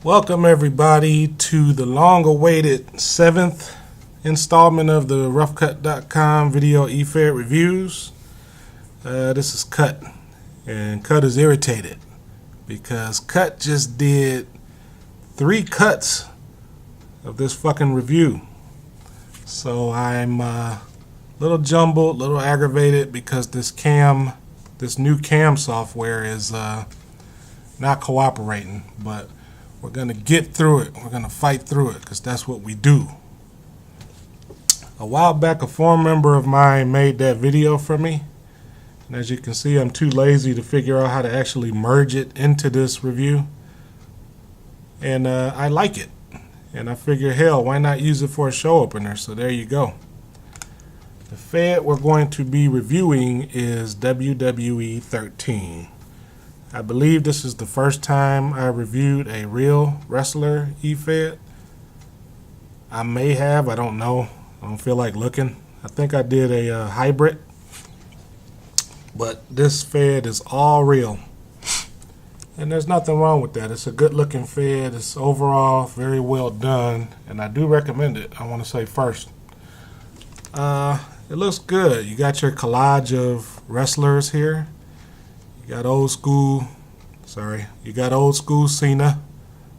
Welcome everybody to the long-awaited 7th installment of the roughcut.com video efed reviews. This is Cut, and Cut is irritated because Cut just did 3 cuts of this fucking review. So I'm a little jumbled, a little aggravated because this new cam software is not cooperating, but we're going to get through it. We're going to fight through it because that's what we do. A while back, a former member of mine made that video for me. And as you can see, I'm too lazy to figure out how to actually merge it into this review. And I like it. And I figure, hell, why not use it for a show opener? So there you go. The Fed we're going to be reviewing is WWE 13. I believe this is the first time I reviewed a real wrestler efed. I may have, I don't know. I don't feel like looking. I think I did a hybrid. But this fed is all real. And there's nothing wrong with that. It's a good looking fed. It's overall very well done. And I do recommend it, I want to say first. It looks good. You got your collage of wrestlers here. You got old school Cena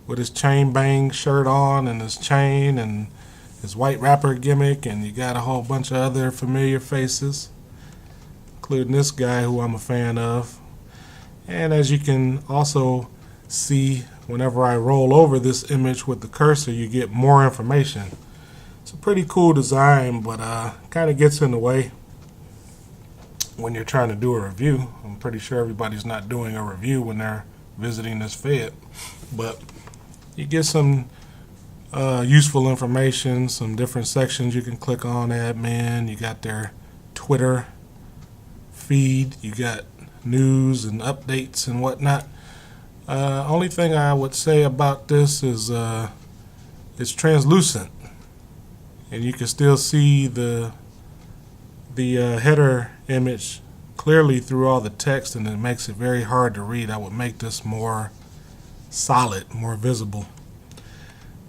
with his chain bang shirt on and his chain and his white rapper gimmick, and you got a whole bunch of other familiar faces, including this guy who I'm a fan of. And as you can also see, whenever I roll over this image with the cursor, you get more information. It's a pretty cool design, but kind of gets in the way when you're trying to do a review. I'm pretty sure everybody's not doing a review when they're visiting this fed, but you get some useful information, some different sections you can click on. Admin, you got their Twitter feed, you got news and updates and whatnot. Only thing I would say about this is it's translucent, and you can still see the header image clearly through all the text, and it makes it very hard to read. I would make this more solid, more visible.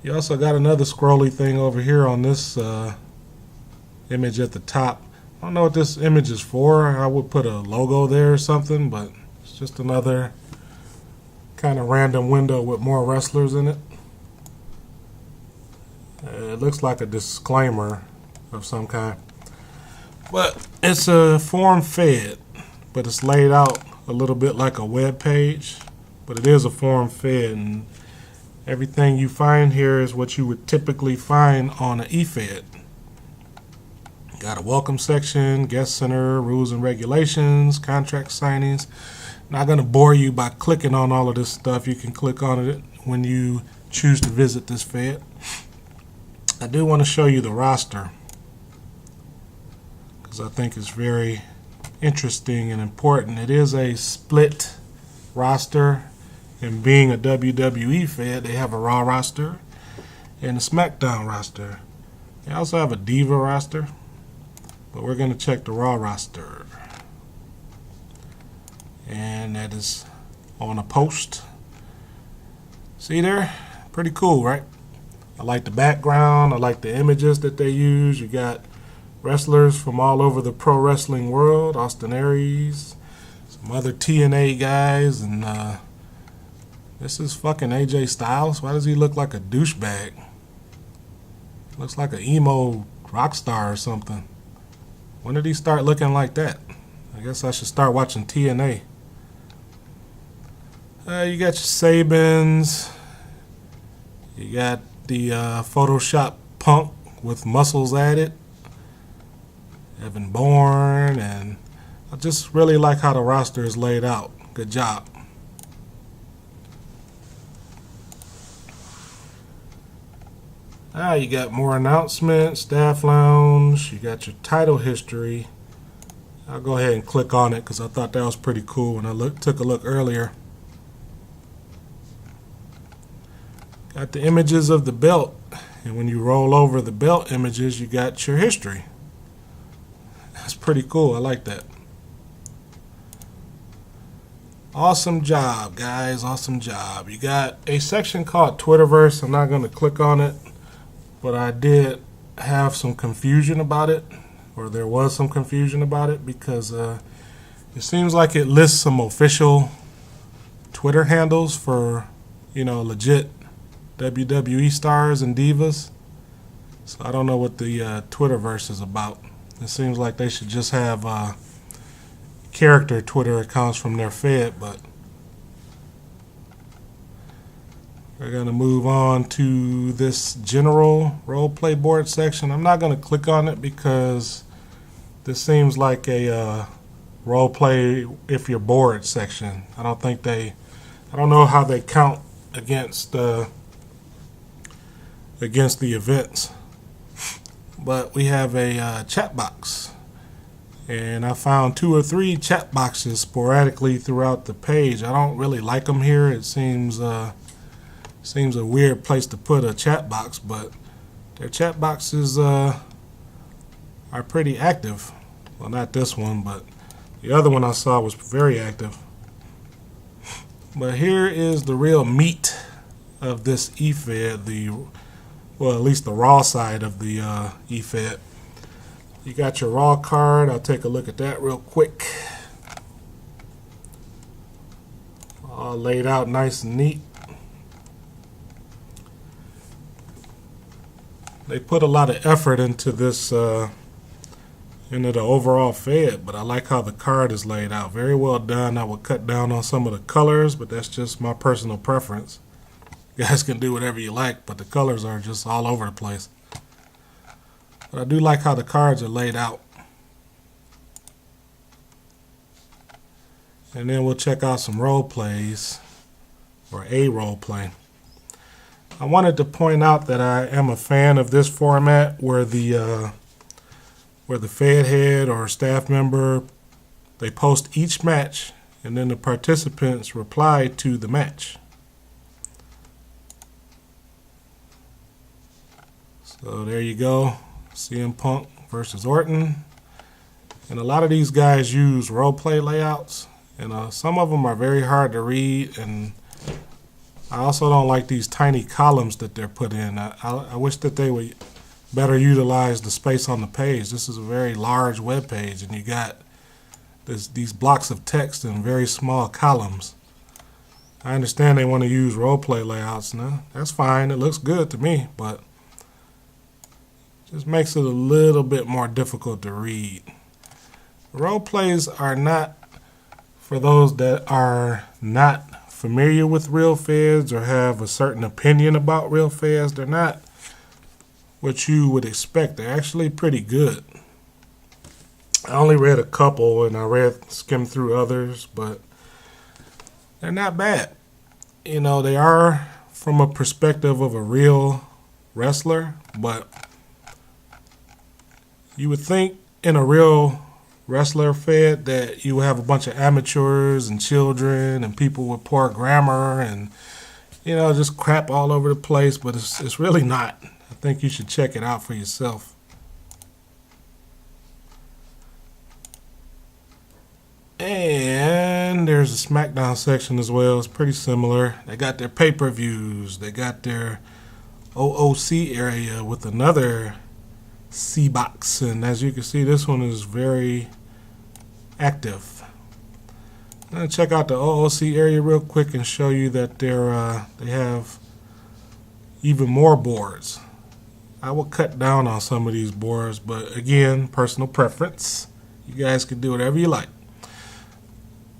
You also got another scrolly thing over here on this image at the top. I don't know what this image is for. I would put a logo there or something, but it's just another kind of random window with more wrestlers in it. It looks like a disclaimer of some kind. But it's a form fed, but it's laid out a little bit like a web page, but it is a form fed, and everything you find here is what you would typically find on an efed. Got a welcome section, guest center, rules and regulations, contract signings. Not going to bore you by clicking on all of this stuff. You can click on it when you choose to visit this fed. I do want to show you the roster, because I think it's very interesting and important. It is a split roster, and being a WWE fed, they have a Raw roster and a SmackDown roster. They also have a Diva roster, but we're going to check the Raw roster. And that is on a post. See there? Pretty cool, right? I like the background. I like the images that they use. You got wrestlers from all over the pro wrestling world. Austin Aries, some other TNA guys, and this is fucking AJ Styles. Why does he look like a douchebag? Looks like an emo rock star or something. When did he start looking like that? I guess I should start watching TNA. You got your Sabins. You got the Photoshop Punk with muscles added. Evan Bourne, and I just really like how the roster is laid out. Good job. Now you got more announcements, staff lounge, you got your title history. I'll go ahead and click on it because I thought that was pretty cool when I took a look earlier. Got the images of the belt, and when you roll over the belt images, you got your history. That's pretty cool. I like that. Awesome job, guys. Awesome job. You got a section called Twitterverse. I'm not going to click on it, but I did have some confusion about it, or there was some confusion about it, because it seems like it lists some official Twitter handles for, legit WWE stars and divas. So I don't know what the Twitterverse is about. It seems like they should just have character Twitter accounts from their Fed, but we're going to move on to this general role play board section. I'm not going to click on it because this seems like a role play if you're bored section. I don't know how they count against the events. But we have a chat box, and I found 2 or 3 chat boxes sporadically throughout the page. I don't really like them here. It seems a weird place to put a chat box, but their chat boxes are pretty active. Well, not this one, but the other one I saw was very active. But here is the real meat of this efed, well, at least the raw side of the efed. You got your raw card. I'll take a look at that real quick. All laid out nice and neat. They put a lot of effort into this, into the overall fed, but I like how the card is laid out. Very well done. I would cut down on some of the colors, but that's just my personal preference. You guys can do whatever you like, but the colors are just all over the place. But I do like how the cards are laid out. And then we'll check out some role plays, or a role play. I wanted to point out that I am a fan of this format where the Fed head or staff member, they post each match and then the participants reply to the match. So there you go, CM Punk versus Orton. And a lot of these guys use role play layouts, and some of them are very hard to read, and I also don't like these tiny columns that they're put in. I wish that they would better utilize the space on the page. This is a very large web page, and you got these blocks of text in very small columns. I understand they want to use role play layouts now. That's fine. It looks good to me, but just makes it a little bit more difficult to read. Role plays are not for those that are not familiar with real feds or have a certain opinion about real feds. They're not what you would expect. They're actually pretty good. I only read a couple, and I skimmed through others, but they're not bad. They are from a perspective of a real wrestler, but you would think in a real wrestler fed that you would have a bunch of amateurs and children and people with poor grammar and just crap all over the place, but it's really not. I think you should check it out for yourself. And there's a SmackDown section as well. It's pretty similar. They got their pay-per-views. They got their OOC area with another C box, and as you can see, this one is very active. I'm gonna check out the OOC area real quick and show you that they have even more boards. I will cut down on some of these boards, but again, personal preference. You guys can do whatever you like.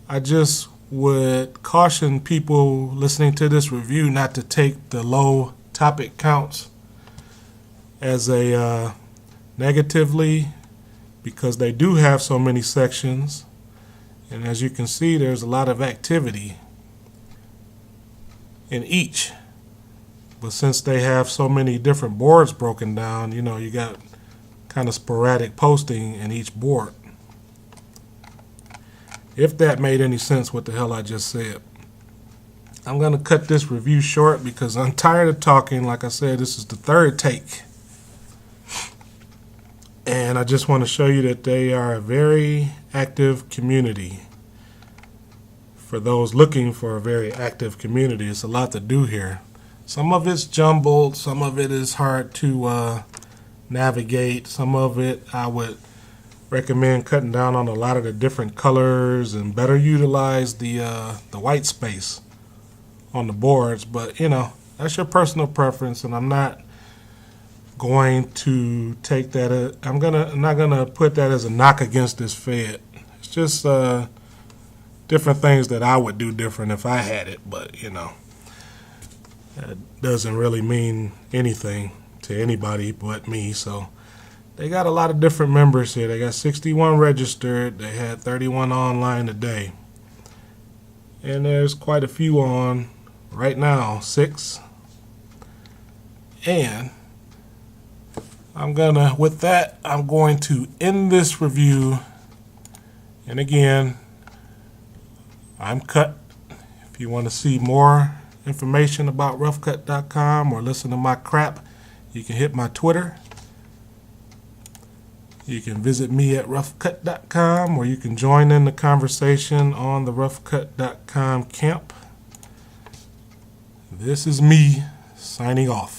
I just would caution people listening to this review not to take the low topic counts as a negatively, because they do have so many sections, and as you can see, there's a lot of activity in each. But since they have so many different boards broken down, you know, you got kind of sporadic posting in each board. If that made any sense, what the hell I just said. I'm going to cut this review short because I'm tired of talking. Like I said, this is the third take. And I just want to show you that they are a very active community. For those looking for a very active community, it's a lot to do here. Some of it's jumbled, some of it is hard to navigate, some of it I would recommend cutting down on a lot of the different colors and better utilize the white space on the boards. But you know, that's your personal preference, and I'm not going to take that. I'm not gonna put that as a knock against this Fed. It's just different things that I would do different if I had it, but you know, that doesn't really mean anything to anybody but me. So they got a lot of different members here. They got 61 registered. They had 31 online today, and there's quite a few on right now, 6. And with that, I'm going to end this review. And again, I'm Cut. If you want to see more information about roughcut.com or listen to my crap, you can hit my Twitter. You can visit me at roughcut.com, or you can join in the conversation on the roughcut.com camp. This is me signing off.